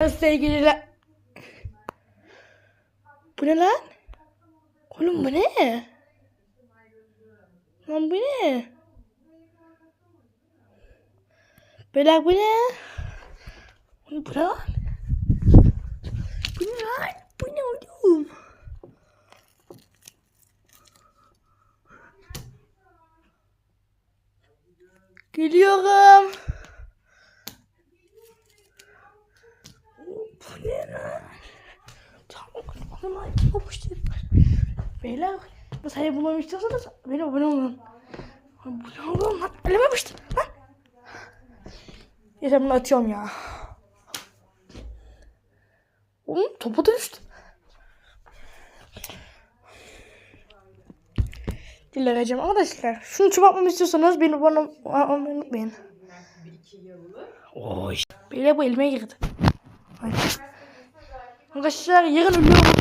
Merhaba sevgililer. Bu ne lan? Oğlum bu ne? Lan bu ne? Beyler bu ne? Oğlum bu ne lan? Bu ne lan? Bu ne oğlum? Geliyorum. Bu ne lan? Tamam. Beyler bu sayıyı bulmamı istiyorsanız beni abone olun. Bu ne oğlum lan? Elime yapıştı lan. Yeter bunu atıyorum ya. Oğlum topu da düştü. Dillereceğim arkadaşlar. Şunu çoğaltmamı istiyorsanız beni abone olmayı unutmayın. Oy. Beyler bu elime girdi. Arkadaşlar yarın ölüyorum.